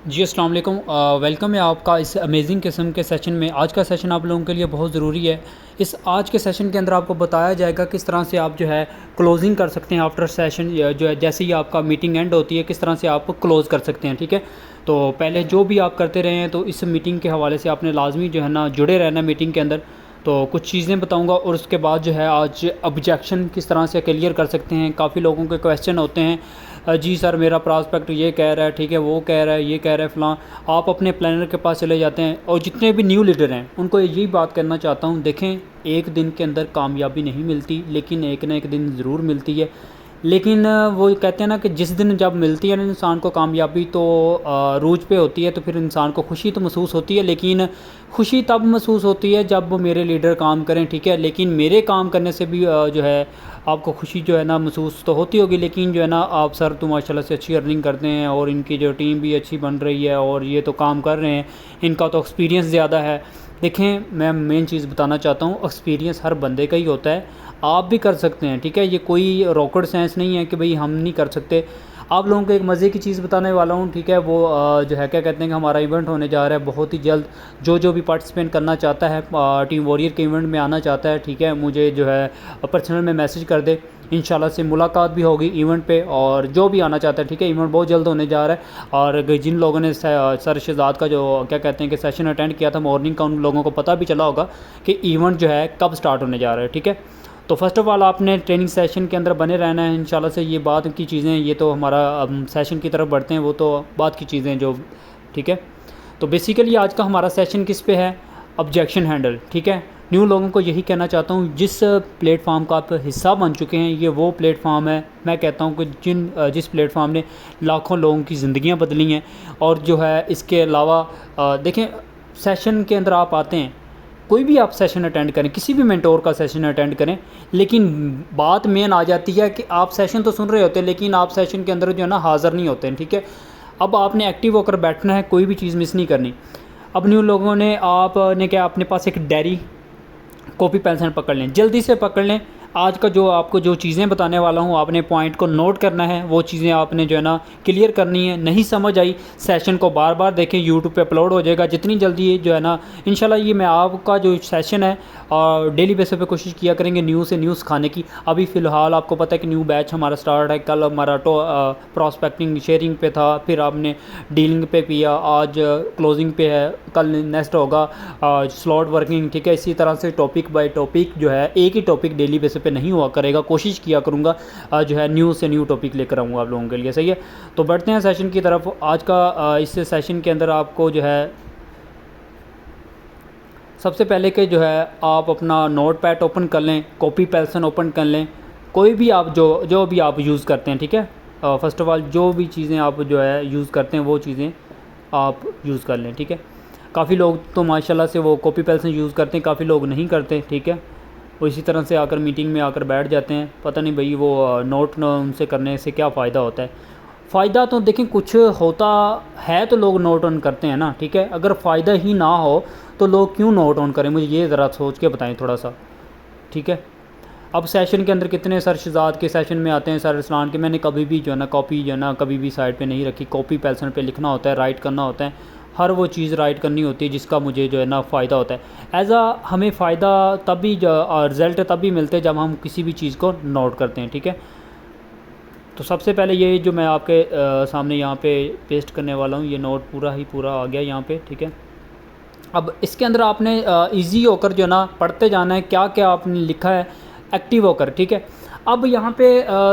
जी अस्सलाम वालेकुम। वेलकम है आपका इस अमेजिंग किस्म के सेशन में। आज का सेशन आप लोगों के लिए बहुत ज़रूरी है। इस आज के सेशन के अंदर आपको बताया जाएगा किस तरह से आप जो है क्लोजिंग कर सकते हैं आफ्टर सेशन, जो है जैसे ही आपका मीटिंग एंड होती है किस तरह से आप क्लोज़ कर सकते हैं। ठीक है, तो पहले जो भी आप करते रहे हैं तो इस मीटिंग के हवाले से आपने लाजमी जो है ना जुड़े रहना मीटिंग के अंदर। तो कुछ चीज़ें बताऊंगा और उसके बाद जो है आज ऑब्जेक्शन किस तरह से क्लियर कर सकते हैं। काफ़ी लोगों के क्वेश्चन होते हैं, जी सर मेरा प्रॉस्पेक्ट ये कह रहा है, ठीक है वो कह रहा है, ये कह रहा है फ़लाँ। आप अपने प्लानर के पास चले जाते हैं और जितने भी न्यू लीडर हैं उनको यही बात करना चाहता हूँ, देखें एक दिन के अंदर कामयाबी नहीं मिलती, लेकिन एक ना एक दिन ज़रूर मिलती है। लेकिन वो कहते हैं ना कि जिस दिन जब मिलती है ना इंसान को कामयाबी तो रूज पे होती है, तो फिर इंसान को खुशी तो महसूस होती है, लेकिन खुशी तब महसूस होती है जब वो मेरे लीडर काम करें। ठीक है, लेकिन मेरे काम करने से भी जो है आपको खुशी जो है ना महसूस तो होती होगी, लेकिन जो है ना आप सर तो माशाल्लाह से अच्छी अर्निंग करते हैं और इनकी जो टीम भी अच्छी बन रही है और ये तो काम कर रहे हैं, इनका तो एक्सपीरियंस ज़्यादा है। देखें मैं मेन चीज़ बताना चाहता हूँ, एक्सपीरियंस हर बंदे का ही होता है, आप भी कर सकते हैं। ठीक है, ये कोई रॉकेट साइंस नहीं है कि भाई हम नहीं कर सकते। आप लोगों को एक मज़े की चीज़ बताने वाला हूँ। ठीक है, वो जो है क्या कहते हैं कि हमारा इवेंट होने जा रहा है बहुत ही जल्द। जो भी पार्टिसिपेट करना चाहता है, टीम वॉरियर के इवेंट में आना चाहता है, ठीक है, मुझे जो है पर्सनल में मैसेज कर दे, इंशाल्लाह से मुलाकात भी होगी इवेंट पे। और जो भी आना चाहता है, ठीक है, इवेंट बहुत जल्द होने जा रहा है। और जिन लोगों ने सर शहजाद का जो क्या कहते हैं कि सेशन अटेंड किया था मॉर्निंग का, उन लोगों को पता भी चला होगा कि इवेंट जो है कब स्टार्ट होने जा रहा है। ठीक है, तो फर्स्ट ऑफ़ ऑल आपने ट्रेनिंग सेशन के अंदर बने रहना है इंशाल्लाह से। ये बात की चीज़ें, ये तो हमारा सेशन की तरफ बढ़ते हैं, वो तो बात की चीज़ें जो, ठीक है। तो बेसिकली आज का हमारा सेशन किस पे है, ऑब्जेक्शन हैंडल। ठीक है, न्यू लोगों को यही कहना चाहता हूँ, जिस प्लेटफार्म का आप हिस्सा बन चुके हैं ये वो प्लेटफार्म है, मैं कहता हूँ कि जिस प्लेटफार्म ने लाखों लोगों की ज़िंदगियाँ बदली हैं। और जो है इसके अलावा देखें सेशन के अंदर आप आते हैं, कोई भी आप सेशन अटेंड करें, किसी भी मेंटोर का सेशन अटेंड करें, लेकिन बात मेन आ जाती है कि आप सेशन तो सुन रहे होते हैं लेकिन आप सेशन के अंदर जो है ना हाज़िर नहीं होते हैं। ठीक है, अब आपने एक्टिव होकर बैठना है, कोई भी चीज़ मिस नहीं करनी। अब न्यू लोगों ने आपने क्या अपने पास एक डायरी कॉपी पेंसिल पकड़ लें, जल्दी से पकड़ लें। आज का जो आपको जो चीज़ें बताने वाला हूँ आपने पॉइंट को नोट करना है, वो चीज़ें आपने जो है ना क्लियर करनी है। नहीं समझ आई सेशन को बार बार देखें, यूट्यूब पे अपलोड हो जाएगा जितनी जल्दी जो है ना इंशाल्लाह। ये मैं आपका जो सेशन है और डेली बेसिस पे कोशिश किया करेंगे न्यू से न्यूज़ खाने की। अभी फ़िलहाल आपको पता है कि न्यू बैच हमारा स्टार्ट है, कल हमारा प्रॉस्पेक्टिंग शेयरिंग पे था, फिर आपने डीलिंग पे किया, आज क्लोजिंग पे है, कल नेक्स्ट होगा स्लॉट वर्किंग। ठीक है, इसी तरह से टॉपिक बाय टॉपिक जो है, एक ही टॉपिक डेली बेसिस पे नहीं हुआ करेगा, कोशिश किया करूँगा जो है न्यू से न्यू टॉपिक लेकर आऊँगा आप लोगों के लिए। सही है, तो बढ़ते हैं सेशन की तरफ। आज का इस सेशन के अंदर आपको जो है सबसे पहले के जो है आप अपना नोट पैड ओपन कर लें, कॉपी पेंसिल ओपन कर लें, कोई भी आप जो भी आप यूज़ करते हैं। ठीक है, फ़र्स्ट ऑफ़ ऑल जो भी चीज़ें आप जो है यूज़ करते हैं वो चीज़ें आप यूज़ कर लें। ठीक है, काफ़ी लोग तो माशाल्लाह से वो कॉपी पेंसिल यूज़ करते हैं, काफ़ी लोग नहीं करते। ठीक है, वो इसी तरह से आकर मीटिंग में आकर बैठ जाते हैं, पता नहीं भाई वो नोट उनसे करने से क्या फ़ायदा होता है। फ़ायदा तो देखें कुछ होता है तो लोग नोट ऑन करते हैं ना। ठीक है, अगर फ़ायदा ही ना हो तो लोग क्यों नोट ऑन करें, मुझे ये ज़रा सोच के बताएं थोड़ा सा। ठीक है, अब सेशन के अंदर कितने सर शहजाद के सेशन में आते हैं, सर रसलान के, मैंने कभी भी जो है ना कॉपी जो है ना कभी भी साइड पे नहीं रखी। कॉपी पेंसिल पे लिखना होता है, राइट करना होता है, हर वो चीज़ राइट करनी होती है जिसका मुझे जो है ना फ़ायदा होता है। हमें फ़ायदा तभी रिज़ल्ट तभी मिलते हैं जब हम किसी भी चीज़ को नोट करते हैं। ठीक है, तो सबसे पहले ये जो मैं आपके सामने यहाँ पे पेस्ट करने वाला हूँ, ये नोट पूरा ही पूरा आ गया यहाँ पे। ठीक है, अब इसके अंदर आपने इजी होकर जो है ना पढ़ते जाना है, क्या क्या आपने लिखा है एक्टिव होकर। ठीक है, अब यहाँ पे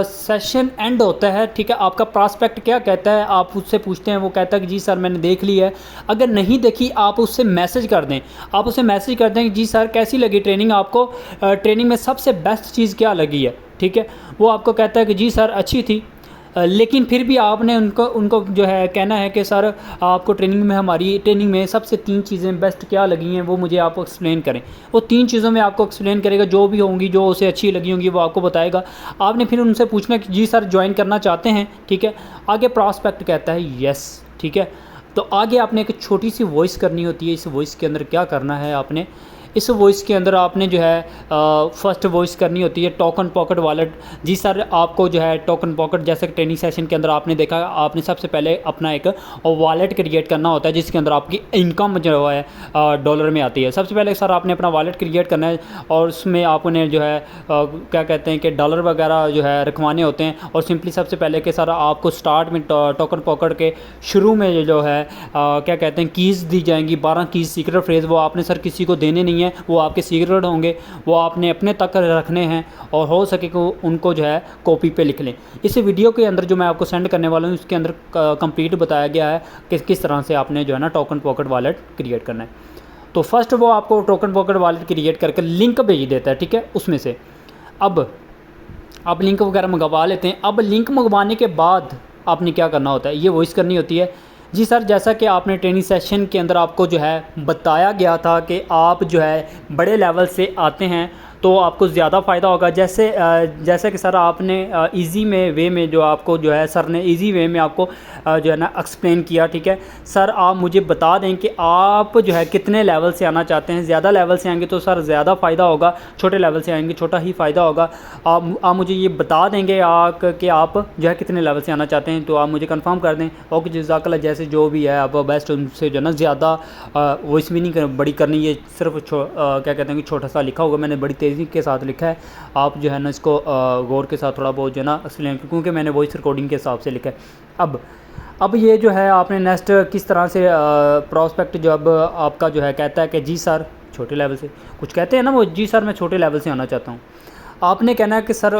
सेशन एंड होता है। ठीक है, आपका प्रॉस्पेक्ट क्या कहता है, आप उससे पूछते हैं, वो कहता है कि जी सर मैंने देख ली है। अगर नहीं देखी आप उससे मैसेज कर दें, आप उससे मैसेज कर दें कि जी सर कैसी लगी ट्रेनिंग, आपको ट्रेनिंग में सबसे बेस्ट चीज़ क्या लगी है। ठीक है, वो आपको कहता है कि जी सर अच्छी थी, लेकिन फिर भी आपने उनको जो है कहना है कि सर आपको हमारी ट्रेनिंग में सबसे 3 चीज़ें बेस्ट क्या लगी हैं वो मुझे आप एक्सप्लेन करें। वो 3 चीज़ों में आपको एक्सप्लेन करेगा, जो भी होंगी जो उसे अच्छी लगी होंगी वो आपको बताएगा। आपने फिर उनसे पूछना कि जी सर ज्वाइन करना चाहते हैं। ठीक है, आगे प्रॉस्पेक्ट कहता है यस। ठीक है, तो आगे आपने एक छोटी सी वॉइस करनी होती है। इस वॉइस के अंदर क्या करना है, आपने इस वॉइस के अंदर आपने जो है फर्स्ट वॉइस करनी होती है टोकन पॉकेट वॉलेट। जी सर, आपको जो है टोकन पॉकेट जैसे कि ट्रेनिंग सेशन के अंदर आपने देखा, आपने सबसे पहले अपना एक वॉलेट क्रिएट करना होता है जिसके अंदर आपकी इनकम जो है डॉलर में आती है। सबसे पहले सर आपने अपना वॉलेट क्रिएट करना है और उसमें आपने जो है क्या कहते हैं कि डॉलर वगैरह जो है रखवाने होते हैं। और सिंपली सबसे पहले कि सर आपको स्टार्ट में टोकन पॉकेट के शुरू में जो है क्या कहते हैं कीज़ दी जाएंगी, 12 कीज़ सीक्रेट फ्रेज़, वो आपने सर किसी को देने नहीं है, वो आपके सीक्रेट होंगे, वो आपने अपने तक रखने हैं और हो सके कि उनको जो है कॉपी पे लिख लें। इस वीडियो के अंदर जो मैं आपको सेंड करने वाला हूँ उसके अंदर कंप्लीट बताया गया है कि किस तरह से आपने जो है ना टोकन पॉकेट वॉलेट क्रिएट करना है। तो फर्स्ट वो आपको टोकन पॉकेट वॉलेट क्रिएट करके लिंक भेज देता है, ठीक है, उसमें से अब आप लिंक वगैरह मंगवा लेते हैं। अब लिंक मंगवाने के बाद आपने क्या करना होता है, ये वॉइस करनी होती है। जी सर, जैसा कि आपने ट्रेनिंग सेशन के अंदर आपको जो है बताया गया था कि आप जो है बड़े लेवल से आते हैं तो आपको ज़्यादा फ़ायदा होगा। जैसे कि सर आपने इजी वे में जो आपको जो है सर ने इजी वे में आपको जो है ना एक्सप्लेन किया, ठीक है। सर आप मुझे बता दें कि आप जो है कितने लेवल से आना चाहते हैं। ज़्यादा लेवल से आएंगे तो सर ज़्यादा फ़ायदा होगा, छोटे लेवल से आएंगे छोटा ही फ़ायदा होगा। आप मुझे ये बता देंगे कि आप जो है कितने लेवल से आना चाहते हैं, तो आप मुझे कंफर्म कर दें। ओके जज़ाकल्लाह, जैसे जो भी है आप बेस्ट उनसे जो है ना ज़्यादा वॉइस भी नहीं बड़ी करनी, ये सिर्फ क्या कहते हैं कि छोटा सा लिखा होगा, मैंने बड़ी तेज़ी के साथ लिखा है। आप जो है ना इसको गौर के साथ थोड़ा बहुत जो है ना एक्सप्लेन, क्योंकि मैंने वॉइस रिकॉर्डिंग के हिसाब से लिखा है। अब ये जो है आपने नेक्स्ट किस तरह से प्रोस्पेक्ट जब आपका जो है कहता है कि जी सर छोटे लेवल से, कुछ कहते हैं ना वो, जी सर मैं छोटे लेवल से आना चाहता हूँ, आपने कहना है कि सर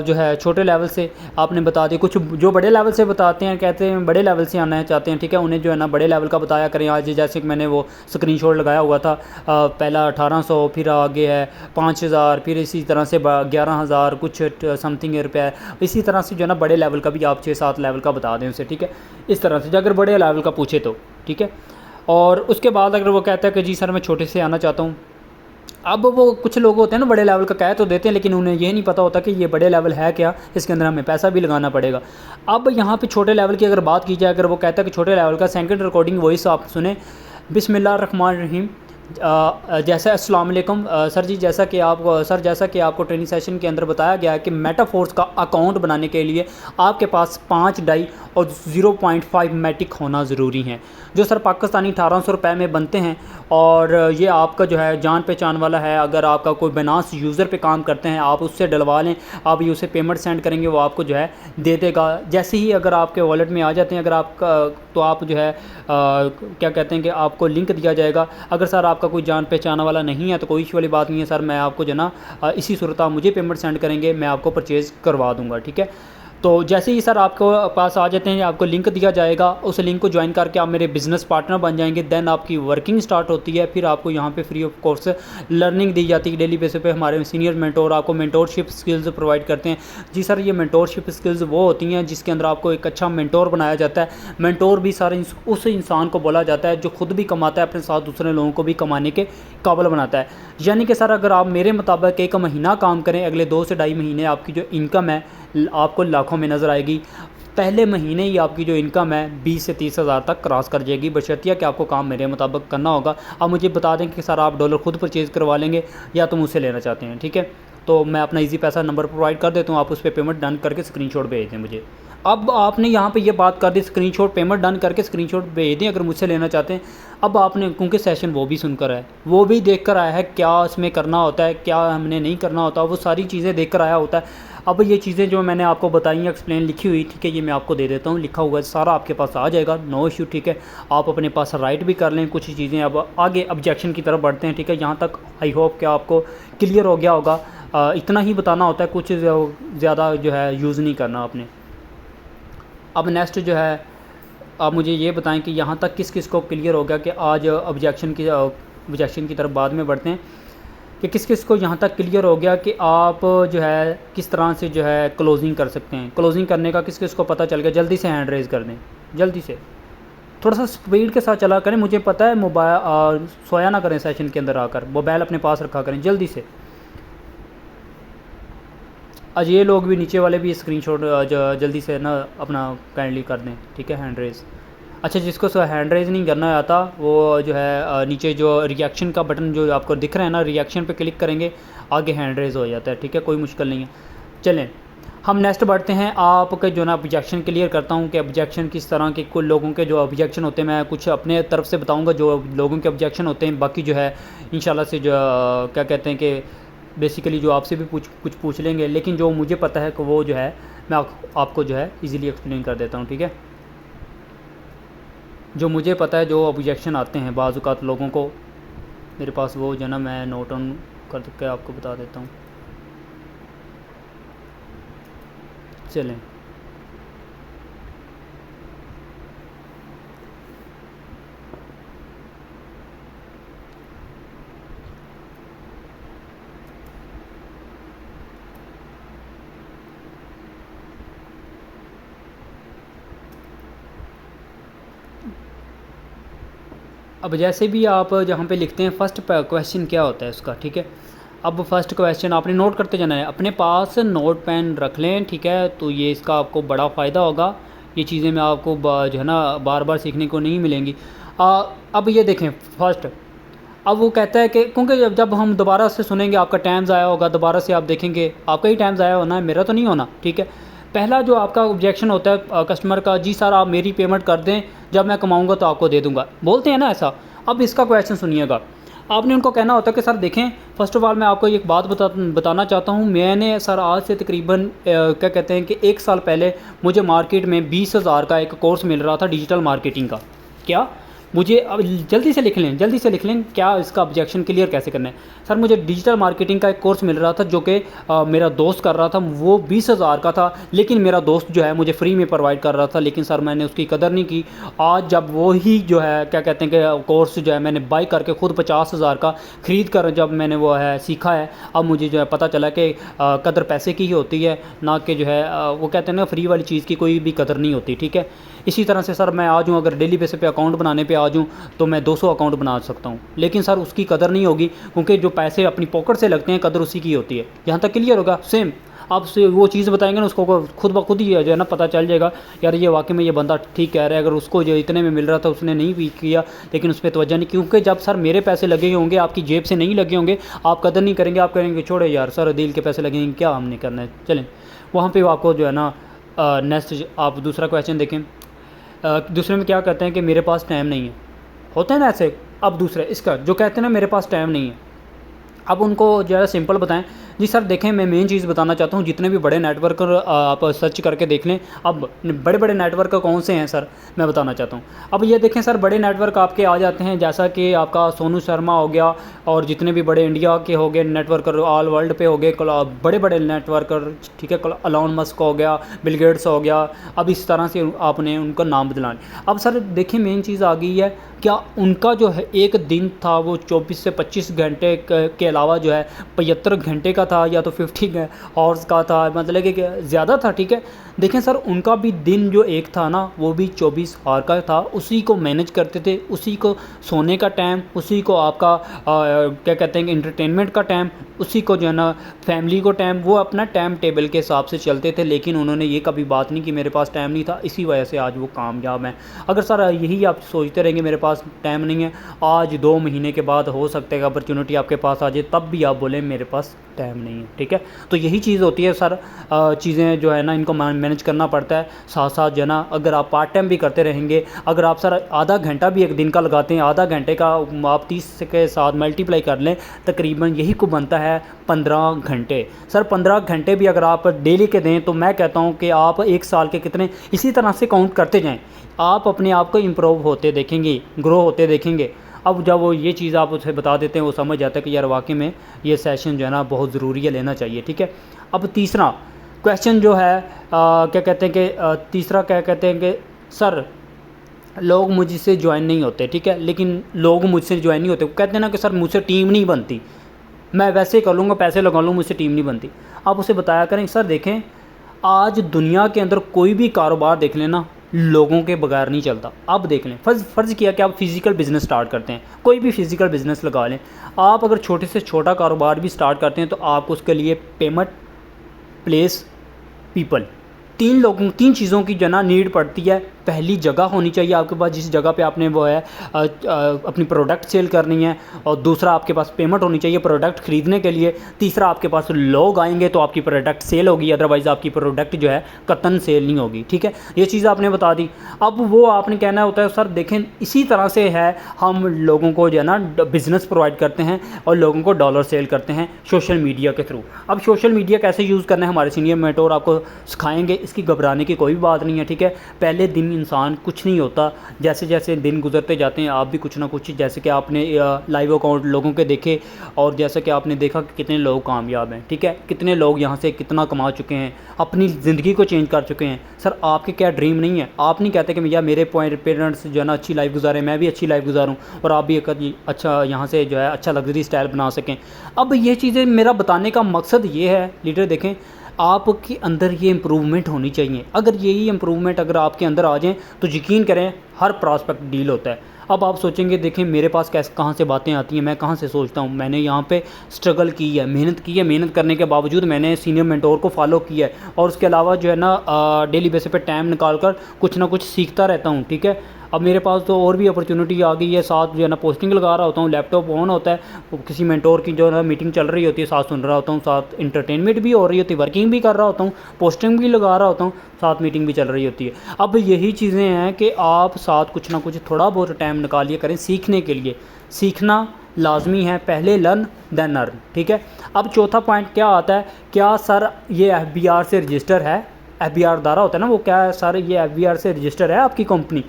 जो है छोटे लेवल से आपने बता दिया। कुछ जो बड़े लेवल से बताते हैं कहते हैं बड़े लेवल से आना चाहते हैं, ठीक है, उन्हें जो है ना बड़े लेवल का बताया करें। आज जैसे कि मैंने वो स्क्रीनशॉट लगाया हुआ था, पहला 1800, फिर आगे है 5000, फिर इसी तरह से 11000 कुछ समथिंग रुपये, इसी तरह से जो है ना बड़े लेवल का भी आप 6-7 लेवल का बता दें उसे, ठीक है, इस तरह से अगर बड़े लेवल का पूछे तो, ठीक है। और उसके बाद अगर वो कहता है कि जी सर मैं छोटे से आना चाहता हूँ, अब वो कुछ लोग होते हैं ना बड़े लेवल का कह तो देते हैं लेकिन उन्हें ये नहीं पता होता कि ये बड़े लेवल है क्या, इसके अंदर हमें पैसा भी लगाना पड़ेगा। अब यहाँ पे छोटे लेवल की अगर बात की जाए, अगर वो कहता है कि छोटे लेवल का सेकंड रिकॉर्डिंग वॉइस आप सुने, बिस्मिल्लाहिर्रहमानिर्रहीम। जैसे अस्सलाम वालेकुम सर जी, जैसा कि आपको ट्रेनिंग सेशन के अंदर बताया गया है कि मेटाफोर्स का अकाउंट बनाने के लिए आपके पास 5 डाई और 0.5 मैटिक होना ज़रूरी है, जो सर पाकिस्तानी 1800 रुपये में बनते हैं। और ये आपका जो है जान पहचान वाला है, अगर आपका कोई बाइनेंस यूज़र पे काम करते हैं आप उससे डलवा लें, आप ये उसे पेमेंट सेंड करेंगे वो आपको जो है दे देगा। जैसे ही अगर आपके वॉलेट में आ जाते हैं अगर आपका, तो आप जो है क्या कहते हैं कि आपको लिंक दिया जाएगा। अगर सर आपका कोई जान पहचान वाला नहीं है तो कोई इशू वाली बात नहीं है सर, मैं आपको जो है ना इसी सूरत आप मुझे पेमेंट सेंड करेंगे, मैं आपको परचेज़ करवा दूँगा, ठीक है। तो जैसे ही सर आपको पास आ जाते हैं आपको लिंक दिया जाएगा, उस लिंक को ज्वाइन करके आप मेरे बिज़नेस पार्टनर बन जाएंगे। देन आपकी वर्किंग स्टार्ट होती है, फिर आपको यहाँ पे फ्री ऑफ कोर्स लर्निंग दी जाती है डेली बेसिस पे। हमारे सीनियर मेंटोर आपको मेंटोरशिप स्किल्स प्रोवाइड करते हैं। जी सर, ये मेंटोरशिप स्किल्स वो होती हैं जिसके अंदर आपको एक अच्छा मेंटोर बनाया जाता है। मेंटोर भी सारे उस इंसान को बोला जाता है जो खुद भी कमाता है, अपने साथ दूसरे लोगों को भी कमाने के काबिल बनाता है। यानी कि सर अगर आप मेरे मुताबिक एक महीना काम करें, अगले 2 से ढाई महीने आपकी जो इनकम है आपको लाखों में नज़र आएगी। पहले महीने ही आपकी जो इनकम है 20 से 30 हज़ार तक क्रॉस कर जाएगी, बशर्तिया कि आपको काम मेरे मुताबिक करना होगा। अब मुझे बता दें कि सर आप डॉलर खुद परचेज़ करवा लेंगे या तो मुझसे लेना चाहते हैं, ठीक है। तो मैं अपना इजी पैसा नंबर प्रोवाइड कर देता हूँ, आप उस पर पेमेंट डन करके स्क्रीनशॉट भेज दें मुझे। अब आपने यहाँ पे ये बात कर दी, स्क्रीनशॉट पेमेंट डन करके स्क्रीनशॉट भेज दें अगर मुझसे लेना चाहते हैं। अब आपने, क्योंकि सेशन वो भी सुनकर आया, वो भी देख कर आया है क्या इसमें करना होता है, क्या हमने नहीं करना होता, वो सारी चीज़ें देख कर आया होता है। अब ये चीज़ें जो मैंने आपको बताई हैं एक्सप्लेन लिखी हुई, ठीक है, ये मैं आपको दे देता हूँ, लिखा हुआ है सारा आपके पास आ जाएगा, नो इशू, ठीक है। आप अपने पास राइट भी कर लें कुछ चीज़ें। अब आगे ऑब्जेक्शन की तरफ बढ़ते हैं, ठीक है। यहाँ तक आई होप कि आपको क्लियर हो गया होगा। इतना ही बताना होता है, कुछ ज़्यादा जो है यूज़ नहीं करना आपने। अब नेक्स्ट जो है आप मुझे ये बताएं कि यहाँ तक किस किस को क्लियर हो गया कि आज ऑब्जेक्शन की तरफ बाद में बढ़ते हैं कि किस किस को यहाँ तक क्लियर हो गया कि आप जो है किस तरह से जो है क्लोजिंग कर सकते हैं। क्लोजिंग करने का किस किस को पता चल गया, जल्दी से हैंड रेज़ कर दें, जल्दी से, थोड़ा सा स्पीड के साथ चला करें। मुझे पता है मोबाइल सोया ना करें, सेशन के अंदर आकर मोबाइल अपने पास रखा करें, जल्दी से। आज ये लोग भी नीचे वाले भी स्क्रीनशॉट जल्दी से ना अपना काइंडली कर दें, ठीक है, हैंड रेज़। अच्छा, जिसको सो हैंड रेज़ नहीं करना आता वो जो है नीचे जो रिएक्शन का बटन जो आपको दिख रहा है ना, रिएक्शन पे क्लिक करेंगे, आगे हैंड रेज़ हो जाता है। ठीक है, कोई मुश्किल नहीं है। चलें, हम नेक्स्ट बढ़ते हैं। आपके जो ना ऑब्जेक्शन क्लियर करता हूँ कि ऑब्जेक्शन किस तरह के, कुछ लोगों के जो ऑब्जेक्शन होते हैं मैं कुछ अपने तरफ से बताऊँगा जो लोगों के ऑब्जेक्शन होते हैं। बाकी जो है इंशाल्लाह से जो क्या कहते हैं कि बेसिकली जो आपसे भी कुछ पूछ लेंगे, लेकिन जो मुझे पता है कि वो जो है मैं आपको जो है ईज़िली एक्सप्लेन कर देता हूँ। ठीक है, जो मुझे पता है, जो ऑब्जेक्शन आते हैं बाज़ औक़ात लोगों को मेरे पास, वो जो है ना मैं नोट डाउन करके आपको बता देता हूँ। चलें, अब जैसे भी आप जहाँ पे लिखते हैं फ़र्स्ट क्वेश्चन क्या होता है उसका। ठीक है, अब फर्स्ट क्वेश्चन आपने नोट करते जाना है, अपने पास नोट पेन रख लें। ठीक है, तो ये इसका आपको बड़ा फ़ायदा होगा। ये चीज़ें मैं आपको जो है ना बार बार सीखने को नहीं मिलेंगी। अब ये देखें फर्स्ट, अब वो कहता है कि क्योंकि जब हम दोबारा से सुनेंगे, आपका टाइम ज़ाया होगा, दोबारा से आप देखेंगे, आपका ही टाइम ज़ाया होना है, मेरा तो नहीं होना। ठीक है, पहला जो आपका ऑब्जेक्शन होता है कस्टमर का, जी सर आप मेरी पेमेंट कर दें, जब मैं कमाऊँगा तो आपको दे दूँगा, बोलते हैं ना ऐसा। अब इसका क्वेश्चन सुनिएगा, आपने उनको कहना होता है कि सर देखें, फ़र्स्ट ऑफ़ ऑल मैं आपको एक बात बताना चाहता हूँ। मैंने सर आज से तकरीबन क्या कहते हैं कि 1 साल पहले मुझे मार्केट में 20,000 का एक कोर्स मिल रहा था डिजिटल मार्केटिंग का। क्या मुझे, अब जल्दी से लिख लें, जल्दी से लिख लें, क्या इसका ऑब्जेक्शन क्लियर कैसे करना है। सर मुझे डिजिटल मार्केटिंग का एक कोर्स मिल रहा था जो कि मेरा दोस्त कर रहा था, वो 20,000 का था, लेकिन मेरा दोस्त जो है मुझे फ्री में प्रोवाइड कर रहा था, लेकिन सर मैंने उसकी कदर नहीं की। आज जब वो ही जो है क्या कहते हैं कि कोर्स जो है मैंने बाई करके ख़ुद 50,000 का ख़रीद कर जब मैंने वो है सीखा है, अब मुझे जो है पता चला कि कदर पैसे की ही होती है, ना कि जो है वो कहते हैं ना फ्री वाली चीज़ की कोई भी कदर नहीं होती। ठीक है, इसी तरह से सर मैं आ जाऊँ, अगर डेली बेसिस पे अकाउंट बनाने पे आ जाऊँ तो मैं 200 अकाउंट बना सकता हूँ, लेकिन सर उसकी कदर नहीं होगी, क्योंकि जो पैसे अपनी पॉकेट से लगते हैं कदर उसी की होती है। यहाँ तक क्लियर होगा। सेम आप से वो चीज़ बताएंगे ना, उसको खुद ब खुद ही जो है ना पता चल जाएगा, यार ये वाकई में ये बंदा ठीक कह रहा है। अगर उसको जो इतने में मिल रहा था उसने नहीं भी किया, लेकिन उस पर तवज्जो नहीं, क्योंकि जब सर मेरे पैसे लगे होंगे, आपकी जेब से नहीं लगे होंगे, आप कदर नहीं करेंगे, आप कहेंगे छोड़े यार सर दिल के पैसे लगेंगे, क्या हमने करना है। चलें, वहाँ पर आपको जो है ना नेक्स्ट आप दूसरा क्वेश्चन देखें। दूसरे में क्या कहते हैं कि मेरे पास टाइम नहीं है, होता है ना ऐसे। अब दूसरा इसका जो कहते हैं ना मेरे पास टाइम नहीं है, अब उनको ज़्यादा सिंपल बताएं, जी सर देखें मैं मेन चीज़ बताना चाहता हूँ, जितने भी बड़े नेटवर्क आप सर्च करके देख लें। अब बड़े बड़े नेटवर्क कौन से हैं सर, मैं बताना चाहता हूँ। अब ये देखें सर, बड़े नेटवर्क आपके आ जाते हैं, जैसा कि आपका सोनू शर्मा हो गया, और जितने भी बड़े इंडिया के हो गए नेटवर्कर, ऑल वर्ल्ड पे हो गए बड़े बड़े नेटवर्कर। ठीक है, एलोन मस्क हो गया, बिल गेट्स हो गया, अब इस तरह से आपने उनका नाम बदलाना। अब सर देखें मेन चीज़ आ गई है, क्या उनका जो है एक दिन था वो 24 से 25 घंटे के अलावा जो है 75 घंटे का था, या तो 50 हॉर्स का था, मतलब कि ज़्यादा था। ठीक है, देखें सर उनका भी दिन जो एक था ना वो भी 24 आवर का था, उसी को मैनेज करते थे, उसी को सोने का टाइम, उसी को आपका क्या कहते हैं इंटरटेनमेंट का टाइम, उसी को जो है ना फैमिली को टाइम, वो अपना टाइम टेबल के हिसाब से चलते थे। लेकिन उन्होंने ये कभी बात नहीं कि मेरे पास टाइम नहीं था, इसी वजह से आज वो कामयाब हैं। अगर सर यही आप सोचते रहेंगे मेरे पास टाइम नहीं है, आज 2 महीने के बाद हो सकता है अपॉर्चुनिटी आपके पास आ जाए, तब भी आप बोलें मेरे पास टाइम नहीं है। ठीक है, तो यही चीज़ होती है सर, चीज़ें जो है ना इनको मैनेज करना पड़ता है। साथ साथ जो है ना अगर आप पार्ट टाइम भी करते रहेंगे, अगर आप सर आधा घंटा भी एक दिन का लगाते हैं, आधा घंटे का आप 30 के साथ मल्टीप्लाई कर लें, तकरीबन यही को बनता है 15 घंटे। सर 15 घंटे भी अगर आप डेली के दें तो मैं कहता हूँ कि आप 1 साल के कितने इसी तरह से काउंट करते जाएँ, आप अपने आप को इम्प्रूव होते देखेंगे, ग्रो होते देखेंगे। अब जब वो ये चीज़ आप उसे बता देते हैं, वो समझ जाता है कि यार वाकई में ये सेशन जो है ना बहुत ज़रूरी है, लेना चाहिए। ठीक है, अब तीसरा क्वेश्चन जो है क्या कहते हैं कि तीसरा क्या कहते हैं कि सर लोग मुझसे ज्वाइन नहीं होते। ठीक है, लेकिन लोग मुझसे ज्वाइन नहीं होते, वो कहते हैं ना कि सर मुझसे टीम नहीं बनती, मैं वैसे कर लूँगा, पैसे लगा लूँ, मुझसे टीम नहीं बनती। आप उसे बताया करें सर देखें आज दुनिया के अंदर कोई भी कारोबार देख लेना लोगों के बगैर नहीं चलता। अब देख लें, फ़र्ज़ किया कि आप फ़िज़िकल बिज़नेस स्टार्ट करते हैं, कोई भी फ़िज़िकल बिज़नेस लगा लें, आप अगर छोटे से छोटा कारोबार भी स्टार्ट करते हैं तो आपको उसके लिए पेमेंट, प्लेस, पीपल, तीन चीज़ों की जो ना नीड पड़ती है। पहली जगह होनी चाहिए आपके पास जिस जगह पे आपने वो है अपनी प्रोडक्ट सेल करनी है, और दूसरा आपके पास पेमेंट होनी चाहिए प्रोडक्ट ख़रीदने के लिए, तीसरा आपके पास लोग आएंगे तो आपकी प्रोडक्ट सेल होगी, अदरवाइज़ आपकी प्रोडक्ट जो है कतन सेल नहीं होगी। ठीक है, ये चीज़ आपने बता दी। अब वो आपने कहना होता है सर देखें इसी तरह से है, हम लोगों को जो है ना बिज़नेस प्रोवाइड करते हैं और लोगों को डॉलर सेल करते हैं सोशल मीडिया के थ्रू। अब सोशल मीडिया कैसे यूज़ करना है हमारे सीनियर मेंटोर आपको सिखाएंगे, इसकी घबराने की कोई बात नहीं है। ठीक है, पहले दिन इंसान कुछ नहीं होता, जैसे जैसे दिन गुजरते जाते हैं आप भी कुछ ना कुछ, जैसे कि आपने लाइव अकाउंट लोगों के देखे और जैसे कि आपने देखा कि कितने लोग कामयाब हैं। ठीक है, कितने लोग यहाँ से कितना कमा चुके हैं, अपनी ज़िंदगी को चेंज कर चुके हैं। सर आपके क्या ड्रीम नहीं है? आप नहीं कहते कि भैया मेरे पेरेंट्स जो है ना अच्छी लाइफ गुजारे, मैं भी अच्छी लाइफ गुजारूँ और आप भी एक अच्छा यहाँ से जो है अच्छा लग्जरी स्टाइल बना सकें। अब ये चीज़ें मेरा बताने का मकसद ये है लीडर, देखें आपके अंदर ये इम्प्रूवमेंट होनी चाहिए। अगर यही इम्प्रूवमेंट अगर आपके अंदर आ जाएँ तो यकीन करें हर प्रॉस्पेक्ट डील होता है। अब आप सोचेंगे देखें मेरे पास कैसे कहाँ से बातें आती हैं, मैं कहाँ से सोचता हूँ। मैंने यहाँ पे स्ट्रगल की है, मेहनत की है, मेहनत करने के बावजूद मैंने सीनियर मेंटोर को फॉलो किया है और उसके अलावा जो है ना डेली बेसिस पे टाइम निकाल कर कुछ ना कुछ सीखता रहता हूँ। ठीक है, अब मेरे पास तो और भी अपॉर्चुनिटी आ गई है, साथ जो है ना पोस्टिंग लगा रहा होता हूँ, लैपटॉप ऑन होता है, किसी मेंटोर की जो है ना मीटिंग चल रही होती है साथ सुन रहा होता हूँ, साथ इंटरटेनमेंट भी हो रही होती है, वर्किंग भी कर रहा होता हूँ, पोस्टिंग भी लगा रहा होता हूँ, साथ मीटिंग भी चल रही होती है। अब यही चीज़ें हैं कि आप साथ कुछ ना कुछ थोड़ा बहुत टाइम निकालिए करें सीखने के लिए। सीखना लाजमी है, पहले लर्न देन अर्न। ठीक है, अब चौथा पॉइंट क्या आता है, क्या सर ये FBR से रजिस्टर है? FBR दारा होता है ना वो, क्या है सर ये FBR से रजिस्टर है आपकी कंपनी?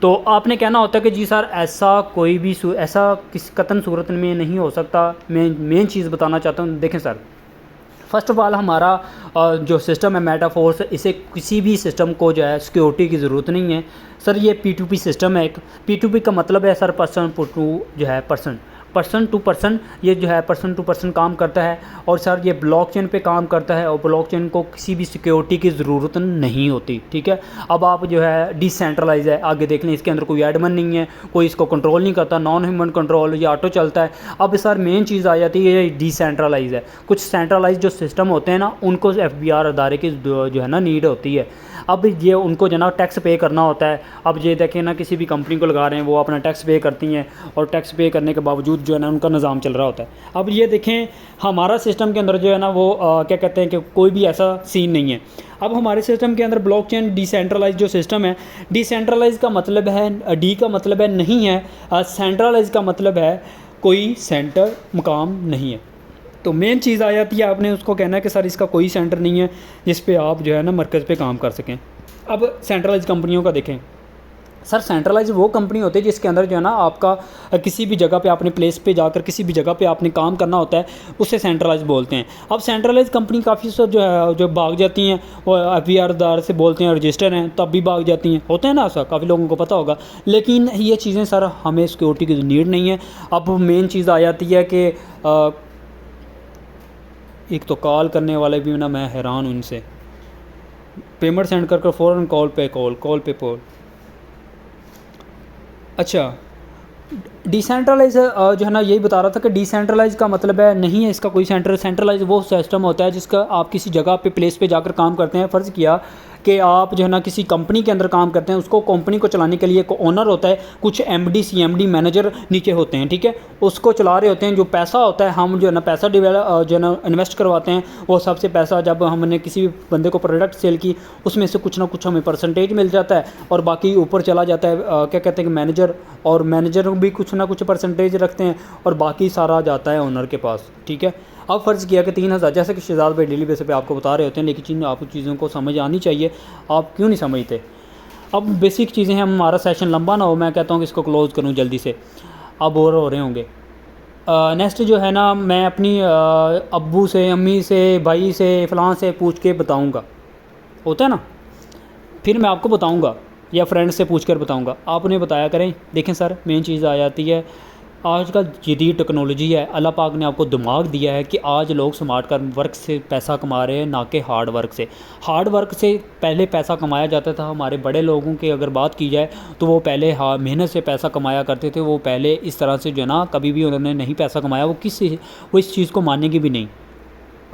तो आपने कहना होता है कि जी सर ऐसा कोई भी ऐसा किसी कतन सूरत में नहीं हो सकता। मैं मेन चीज़ बताना चाहता हूँ, देखें सर फ़र्स्ट ऑफ़ ऑल हमारा जो सिस्टम है मेटाफोर्स, इसे किसी भी सिस्टम को जो है सिक्योरिटी की ज़रूरत नहीं है सर। ये P2P सिस्टम है एक। P2P का मतलब है सर पर्सन टू जो है पर्सन टू पर्सन, ये जो है पर्सन टू पर्सन काम करता है और सर ये ब्लॉकचेन पे काम करता है और ब्लॉकचेन को किसी भी सिक्योरिटी की ज़रूरत नहीं होती। ठीक है, अब आप जो है डिसेंट्रलाइज है, आगे देख लें इसके अंदर कोई एडमिन नहीं है, कोई इसको कंट्रोल नहीं करता, नॉन ह्यूमन कंट्रोल, ये ऑटो चलता है। अब सर मेन चीज़ आ जाती है ये डिसेंट्रलाइज है। कुछ सेंट्रलाइज जो सिस्टम होते हैं ना उनको FBR अदारे की जो है ना नीड होती है। अब ये उनको जो ना टैक्स पे करना होता है। अब ये देखें ना किसी भी कंपनी को लगा रहे हैं, वो अपना टैक्स पे करती हैं और टैक्स पे करने के बावजूद जो है ना उनका निज़ाम चल रहा होता है। अब ये देखें हमारा सिस्टम के अंदर जो है ना वो क्या कहते हैं कि कोई भी ऐसा सीन नहीं है। अब हमारे सिस्टम के अंदर ब्लॉकचेन डिसेंट्रलाइज जो सिस्टम है, डिसेंट्रलाइज का मतलब है डी का मतलब है नहीं है, सेंट्रलाइज का मतलब है कोई सेंटर मुकाम नहीं है। तो मेन चीज़ आ जाती है आपने उसको कहना है कि सर इसका कोई सेंटर नहीं है जिस पे आप जो है ना मरकज़ पे काम कर सकें। अब सेंट्रलाइज कंपनियों का देखें सर, सेंट्रलाइज वो कंपनी होती है जिसके अंदर जो है ना आपका किसी भी जगह पे अपने प्लेस पे जाकर किसी भी जगह पे आपने काम करना होता है, उसे सेंट्रलाइज बोलते हैं। अब सेंट्रलाइज कंपनी काफ़ी सब जो है जो भाग जाती हैं वो FBR दार से बोलते हैं रजिस्टर हैं तब भी भाग जाती हैं, होता है ना ऐसा, काफ़ी लोगों को पता होगा। लेकिन ये चीज़ें सर हमें सिक्योरिटी की नीड नहीं है। अब मेन चीज़ आ जाती है कि एक तो कॉल करने वाले भी ना मैं हैरान हूँ इनसे, पेमेंट सेंड कर फ़ौरन कॉल पे कॉल। अच्छा, डिसेंट्रलाइज जो है ना यही बता रहा था कि डिसेंट्रलाइज का मतलब है नहीं है इसका कोई सेंटर। सेंट्रलाइज वो सिस्टम होता है जिसका आप किसी जगह पे प्लेस पे जाकर काम करते हैं। फ़र्ज़ किया कि आप जो है ना किसी कंपनी के अंदर काम करते हैं, उसको कंपनी को चलाने के लिए एक ओनर होता है, कुछ MD CMD मैनेजर नीचे होते हैं। ठीक है, उसको चला रहे होते हैं। जो पैसा होता है हम जो है ना पैसा जो है ना इन्वेस्ट करवाते हैं, वो सबसे पैसा जब हमने किसी भी बंदे को प्रोडक्ट सेल की उसमें से कुछ ना कुछ हमें परसेंटेज मिल जाता है और बाकी ऊपर चला जाता है क्या कहते हैं कि मैनेजर, और मैनेजर भी कुछ ना कुछ परसेंटेज रखते हैं और बाकी सारा जाता है ओनर के पास। ठीक है, अब फ़र्ज़ किया कि 3000, जैसे कि शहजाद भाई डेली बेसिस पे आपको बता रहे होते हैं, लेकिन आपको चीज़ों को समझ आनी चाहिए, आप क्यों नहीं समझते। अब बेसिक चीज़ें हैं, हमारा सेशन लंबा ना हो, मैं कहता हूँ कि इसको क्लोज़ करूँ जल्दी से, अब बोर हो रहे होंगे। नेक्स्ट जो है ना मैं अपनी अब्बू से, अम्मी से, भाई से, फ़लाँ से पूछ के बताऊँगा, होता है ना, फिर मैं आपको बताऊँगा या फ्रेंड से पूछ कर बताऊँगा, आप उन्हें बताया करें। देखें सर मेन चीज़ आ जाती है, आजकल जदीद टेक्नोलॉजी है, अल्लाह पाक ने आपको दिमाग दिया है कि आज लोग स्मार्ट वर्क से पैसा कमा रहे हैं, ना कि हार्ड वर्क से। हार्ड वर्क से पहले पैसा कमाया जाता था। हमारे बड़े लोगों की अगर बात की जाए तो वो पहले मेहनत से पैसा कमाया करते थे। वो पहले इस तरह से जो है ना कभी भी उन्होंने नहीं पैसा कमाया। वो इस चीज़ को मानेंगे भी नहीं।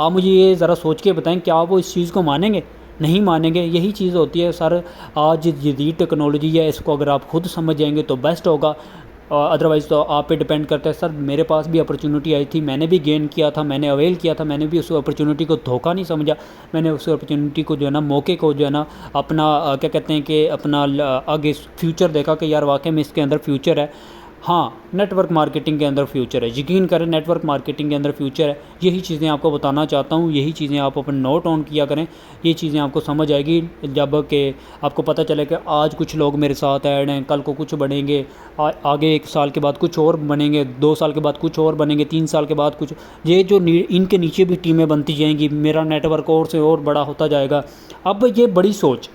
आप मुझे ये ज़रा सोच के बताएं, क्या वो इस चीज़ को मानेंगे? नहीं मानेंगे। यही चीज़ होती है सर। आज जदीद टेक्नोलॉजी है, इसको अगर आप खुद समझ जाएंगे तो बेस्ट होगा, अदरवाइज़ तो आप पे डिपेंड करता है। सर मेरे पास भी अपॉर्चुनिटी आई थी, मैंने भी गेन किया था, मैंने अवेल किया था, मैंने भी उस अपॉर्चुनिटी को धोखा नहीं समझा। मैंने उस अपॉर्चुनिटी को जो है ना, मौके को जो है ना, अपना क्या कहते हैं कि अपना आगे फ्यूचर देखा कि यार वाकई में इसके अंदर फ्यूचर है। हाँ, नेटवर्क मार्केटिंग के अंदर फ्यूचर है, यकीन करें नेटवर्क मार्केटिंग के अंदर फ्यूचर है। यही चीज़ें आपको बताना चाहता हूँ, यही चीज़ें आप अपन नोट ऑन किया करें। ये चीज़ें आपको समझ आएगी जब कि आपको पता चले कि आज कुछ लोग मेरे साथ ऐड हैं, कल को कुछ बनेंगे, आगे 1 साल के बाद कुछ और बनेंगे, 2 साल के बाद कुछ और बनेंगे, 3 साल के बाद कुछ। ये जो इनके नीचे भी टीमें बनती जाएंगी, मेरा नेटवर्क और से और बड़ा होता जाएगा। अब ये बड़ी सोच,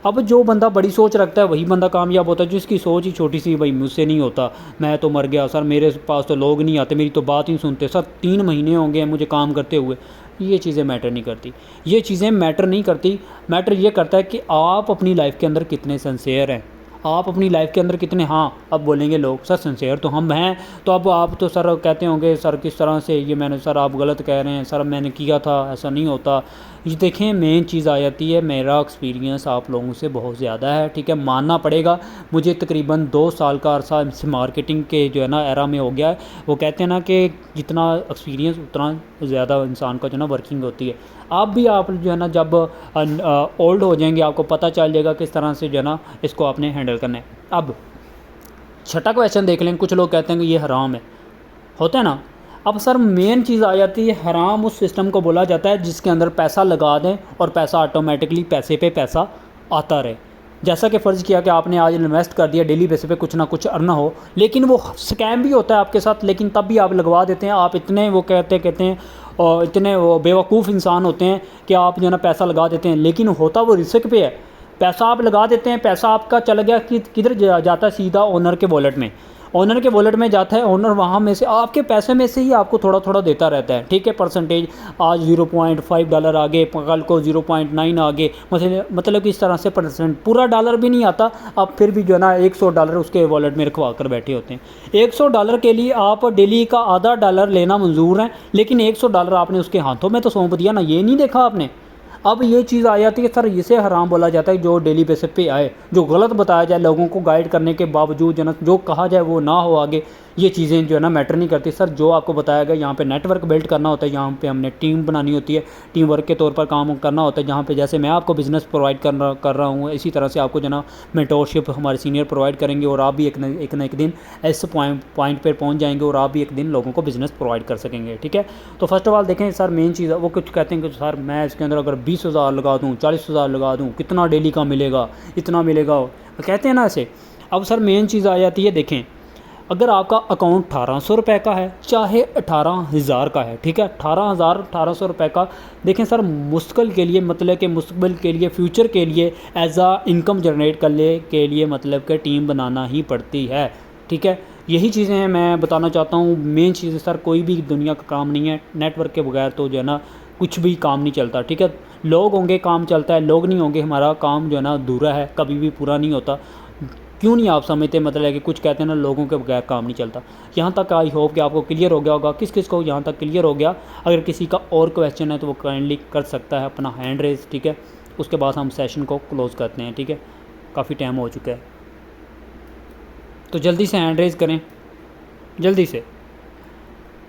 अब जो बंदा बड़ी सोच रखता है वही बंदा कामयाब होता है। जिसकी सोच ही छोटी सी, भाई मुझसे नहीं होता, मैं तो मर गया सर, मेरे पास तो लोग नहीं आते, मेरी तो बात ही नहीं सुनते सर, 3 महीने हो गए मुझे काम करते हुए। ये चीज़ें मैटर नहीं करती, ये चीज़ें मैटर नहीं करती। मैटर ये करता है कि आप अपनी लाइफ के अंदर कितने सिंसियर हैं, आप अपनी लाइफ के अंदर कितने। हाँ, अब बोलेंगे लोग सर सिंसियर तो हम हैं, तो अब आप तो सर कहते होंगे सर किस तरह से ये मैंने, सर आप गलत कह रहे हैं, सर मैंने किया था, ऐसा नहीं होता। ये देखें, मेन चीज़ आ जाती है, मेरा एक्सपीरियंस आप लोगों से बहुत ज़्यादा है, ठीक है, मानना पड़ेगा। मुझे तकरीबन 2 साल का अरसा मार्केटिंग के जो है ना एरा में हो गया है। वो कहते हैं ना कि जितना एक्सपीरियंस उतना ज़्यादा इंसान का जो है ना वर्किंग होती है। आप भी आप जो है ना जब ओल्ड हो जाएंगे आपको पता चल जाएगा किस तरह से जो है ना इसको आपने हैंडल करना है। अब छठा क्वेश्चन देख लें। कुछ लोग कहते हैं कि ये हराम है, होता है ना। अब सर मेन चीज़ आ जाती है, हराम उस सिस्टम को बोला जाता है जिसके अंदर पैसा लगा दें और पैसा ऑटोमेटिकली पैसे पे पैसा आता रहे। जैसा कि फ़र्ज़ किया कि आपने आज इन्वेस्ट कर दिया, डेली बेसिस पे कुछ ना कुछ अर्न हो, लेकिन वो स्कैम भी होता है आपके साथ, लेकिन तब भी आप लगवा देते हैं। आप इतने वो कहते हैं और इतने वो बेवकूफ़ इंसान होते हैं कि आप जो है ना पैसा लगा देते हैं, लेकिन होता वो रिस्क पे है। पैसा आप लगा देते हैं, पैसा आपका चला गया कि किधर जाता है, सीधा ओनर के वॉलेट में। ओनर के वॉलेट में जाता है, ओनर वहाँ में से आपके पैसे में से ही आपको थोड़ा थोड़ा देता रहता है, ठीक है, परसेंटेज। आज $0.5 आगे, कल को 0.9 आगे, मतलब कि इस तरह से परसेंट, पूरा डॉलर भी नहीं आता। आप फिर भी जो है ना $100 उसके वॉलेट में रखवा कर बैठे होते हैं। $100 के लिए आप डेली का आधा डॉलर लेना मंजूर है, लेकिन $100 आपने उसके हाथों में तो सौंप दिया ना, ये नहीं देखा आपने। अब ये चीज़ आ जाती है सर, इसे हराम बोला जाता है जो डेली बेसिस पे आए, जो गलत बताया जाए, लोगों को गाइड करने के बावजूद जनक जो कहा जाए वो ना हो आगे। ये चीज़ें जो है ना मैटर नहीं करती सर। जो आपको बताया गया, यहाँ पे नेटवर्क बिल्ड करना होता है, यहाँ पे हमने टीम बनानी होती है, टीम वर्क के तौर पर काम करना होता है। जहाँ पे जैसे मैं आपको बिज़नेस प्रोवाइड कर रहा हूँ, इसी तरह से आपको जो है ना मेंटोरशिप हमारे सीनियर प्रोवाइड करेंगे, और आप भी एक ना एक दिन इस पॉइंट पर पहुँच जाएंगे, और आप भी एक दिन लोगों को बिज़नेस प्रोवाइड कर सकेंगे, ठीक है। तो फर्स्ट ऑफ ऑल देखें सर, मेन चीज़ वो कुछ कहते हैं कि सर मैं इसके अंदर अगर 20,000 लगा दूँ, 40,000 लगा दूँ, कितना डेली का मिलेगा, इतना मिलेगा, कहते हैं ना ऐसे। अब सर मेन चीज़ आ जाती है, देखें अगर आपका अकाउंट 1,800 रुपये का है, चाहे 18,000 का है, ठीक है, 18,000 1,800 रुपये का, देखें सर मुस्तकिल के लिए, मतलब कि मुस्तकबिल के लिए, फ्यूचर के लिए, एज आ इनकम जनरेट करने के लिए मतलब कि टीम बनाना ही पड़ती है, ठीक है। यही चीज़ें हैं मैं बताना चाहता हूँ। मेन चीज़ सर, कोई भी दुनिया का काम नहीं है, नेटवर्क के बगैर तो जो है ना कुछ भी काम नहीं चलता, ठीक है। लोग होंगे काम चलता है, लोग नहीं होंगे हमारा काम जो है ना अधूरा है, कभी भी पूरा नहीं होता। क्यों नहीं आप समझते, मतलब है कि कुछ कहते हैं ना लोगों के बगैर काम नहीं चलता। यहाँ तक आई होप कि आपको क्लियर हो गया होगा। किस किस को यहाँ तक क्लियर हो गया? अगर किसी का और क्वेश्चन है तो वो काइंडली कर सकता है अपना हैंड रेज, ठीक है। उसके बाद हम सेशन को क्लोज़ करते हैं, ठीक है, काफ़ी टाइम हो चुका है, तो जल्दी से हैंड रेज करें, जल्दी से।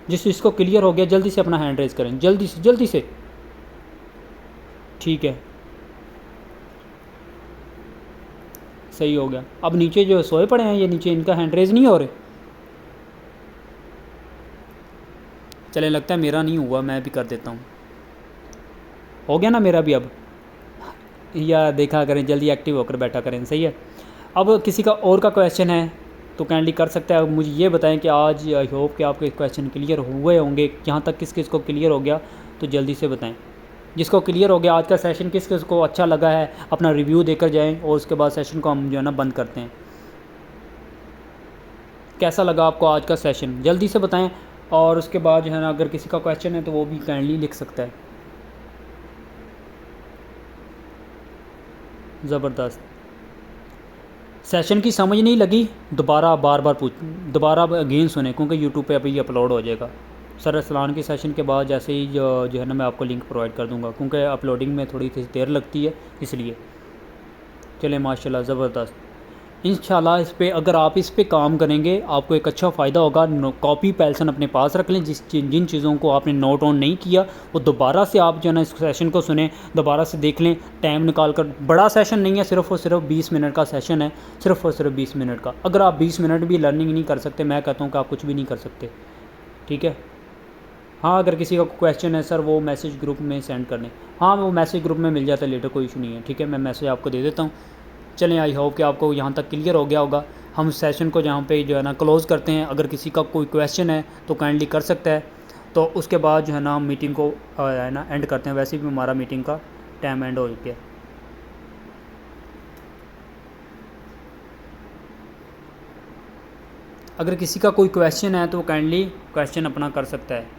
जिस चीज़ को क्लियर हो गया जल्दी से अपना हैंड रेज करें, जल्दी से, ठीक है, सही हो गया। अब नीचे जो सोए पड़े हैं, ये नीचे इनका हैंड रेज नहीं हो रहे। चले, लगता है मेरा नहीं हुआ, मैं भी कर देता हूँ। हो गया ना मेरा भी अब, या देखा करें, जल्दी एक्टिव होकर बैठा करें, सही है। अब किसी का और का क्वेश्चन है तो काइंडली कर सकता है। मुझे ये बताएं कि आज आई होप कि आपके क्वेश्चन क्लियर हुए होंगे। यहाँ तक किस किस को क्लियर हो गया तो जल्दी से बताएं। जिसको क्लियर हो गया आज का सेशन, किस किस को अच्छा लगा है अपना रिव्यू देकर जाएं, और उसके बाद सेशन को हम जो है ना बंद करते हैं। कैसा लगा आपको आज का सेशन, जल्दी से बताएं। और उसके बाद जो है ना अगर किसी का क्वेश्चन है तो वो भी काइंडली लिख सकता है। ज़बरदस्त। सेशन की समझ नहीं लगी, दोबारा बार बार दोबारा अगेन सुने, क्योंकि यूट्यूब पे अभी अपलोड हो जाएगा। सर अरसलान के सेशन के बाद जैसे ही जो है ना मैं आपको लिंक प्रोवाइड कर दूंगा, क्योंकि अपलोडिंग में थोड़ी सी देर लगती है इसलिए। चले माशाल्लाह ज़बरदस्त। इंशाल्लाह इस पे अगर आप इस पे काम करेंगे आपको एक अच्छा फ़ायदा होगा। कॉपी पेंसिल अपने पास रख लें, जिन चीज़ों को आपने नोट ऑन नहीं किया वो दोबारा से आप जो है ना इस सेशन को सुने, दोबारा से देख लें, टाइम निकाल कर। बड़ा सेशन नहीं है, सिर्फ़ और सिर्फ 20 मिनट का सेशन है, सिर्फ़ और सिर्फ 20 मिनट का। अगर आप 20 मिनट भी लर्निंग नहीं कर सकते, मैं कहता हूँ कि आप कुछ भी नहीं कर सकते, ठीक है। हाँ, अगर किसी का क्वेश्चन है सर वो मैसेज ग्रुप में सेंड कर दें। हाँ, वो मैसेज ग्रुप में मिल जाता है लेटर, कोई इशू नहीं है, ठीक है, मैं मैसेज आपको दे देता हूँ। चलें, आई होप कि आपको यहाँ तक क्लियर हो गया होगा। हम सेशन को जहाँ पे जो है ना क्लोज़ करते हैं। अगर किसी का कोई क्वेश्चन है तो काइंडली कर सकता है, तो उसके बाद जो है ना हम मीटिंग को है ना एंड करते हैं। वैसे भी हमारा मीटिंग का टाइम एंड हो गया। अगर किसी का कोई क्वेश्चन है तो काइंडली क्वेश्चन अपना कर सकता है।